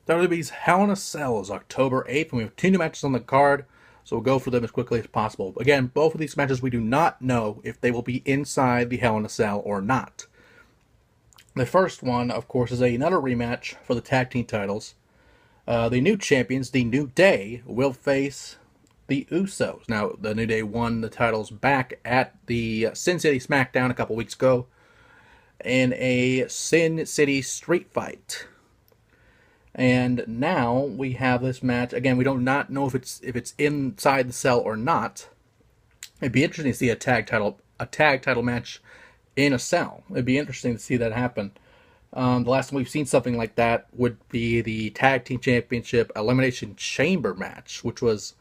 WWE's Hell in a Cell is October 8th, and we have two new matches on the card, so we'll go for them as quickly as possible. Again, both of these matches we do not know if they will be inside the Hell in a Cell or not. The first one, of course, is another rematch for the tag team titles. The new champions, the New Day, will face the Usos. Now, the New Day won the titles back at the Sin City SmackDown a couple weeks ago in a Sin City street fight. And now we have this match. Again, we do not know if it's inside the cell or not. It'd be interesting to see a tag title match in a cell. It'd be interesting to see that happen. The last time we've seen something like that would be the Tag Team Championship Elimination Chamber match, which was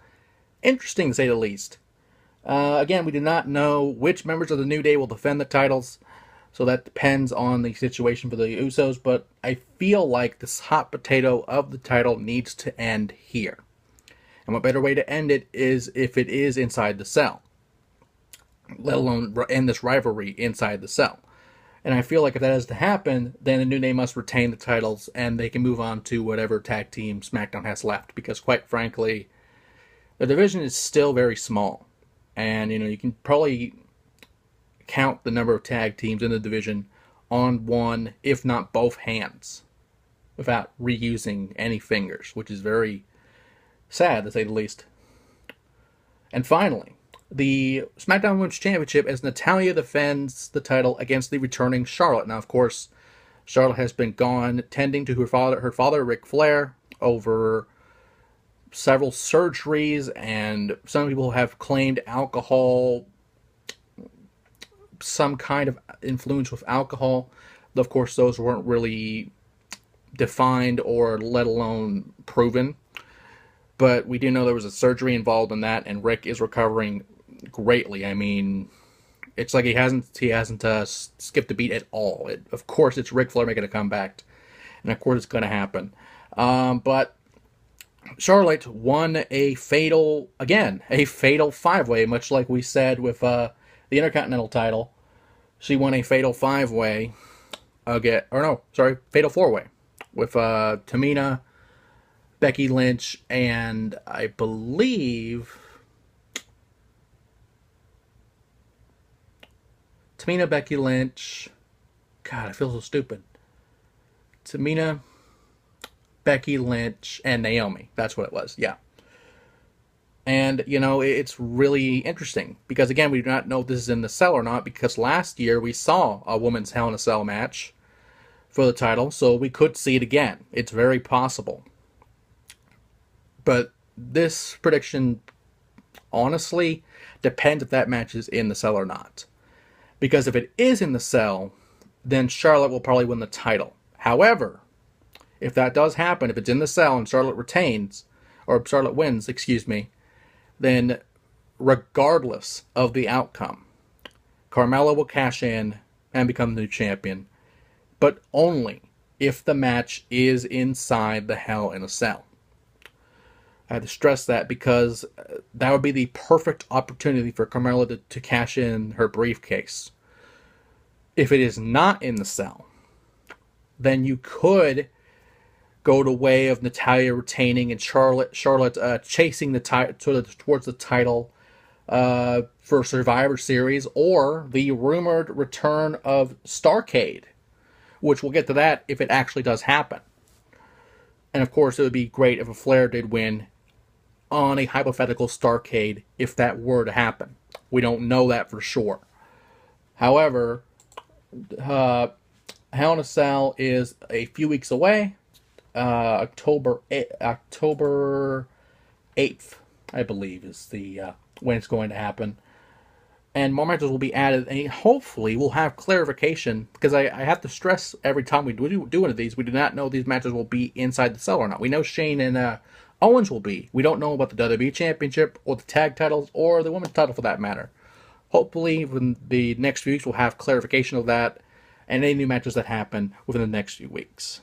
interesting to say the least. Again, we do not know which members of the New Day will defend the titles, so that depends on the situation for the Usos, but I feel like this hot potato of the title needs to end here. And what better way to end it is if it is inside the cell, let alone end this rivalry inside the cell. And I feel like if that is to happen, then the New Day must retain the titles and they can move on to whatever tag team SmackDown has left, because quite frankly, the division is still very small. And, you can probably count the number of tag teams in the division on one, if not both hands, without reusing any fingers, which is very sad to say the least. And finally, the SmackDown Women's Championship, as Natalya defends the title against the returning Charlotte. Now, of course, Charlotte has been gone tending to her father Ric Flair, over several surgeries, and some people have claimed alcohol, some kind of influence with alcohol. Of course, those weren't really defined or let alone proven. But we do know there was a surgery involved in that, and Rick is recovering greatly. I mean, it's like he hasn't skipped a beat at all. Of course, it's Ric Flair making a comeback, and of course it's going to happen. But Charlotte won a fatal five-way, much like we said with the Intercontinental title. She won a fatal five-way fatal four-way with Tamina, Becky Lynch, and I believe Tamina, Becky Lynch. God, I feel so stupid. Tamina, Becky Lynch, and Naomi. That's what it was. Yeah. And, it's really interesting because, again, we do not know if this is in the cell or not, because last year we saw a women's Hell in a Cell match for the title, so we could see it again. It's very possible. But this prediction, honestly, depends if that match is in the cell or not. Because if it is in the cell, then Charlotte will probably win the title. However, if that does happen, if it's in the cell and Charlotte wins, then regardless of the outcome, Carmella will cash in and become the new champion, but only if the match is inside the Hell in a Cell. I have to stress that because that would be the perfect opportunity for Carmella to cash in her briefcase. If it is not in the cell, then you could go the way of Natalya retaining and Charlotte chasing towards the title for Survivor Series, or the rumored return of Starrcade, which we'll get to that if it actually does happen. And of course, it would be great if a Flair did win on a hypothetical Starrcade if that were to happen. We don't know that for sure. However, Hell in a Cell is a few weeks away. October 8th, I believe, is the when it's going to happen. And more matches will be added, and hopefully we'll have clarification, because I have to stress every time we do one of these, we do not know if these matches will be inside the cell or not. We know Shane and Owens will be. We don't know about the WWE Championship or the tag titles or the women's title for that matter. Hopefully, within the next few weeks, we'll have clarification of that and any new matches that happen within the next few weeks.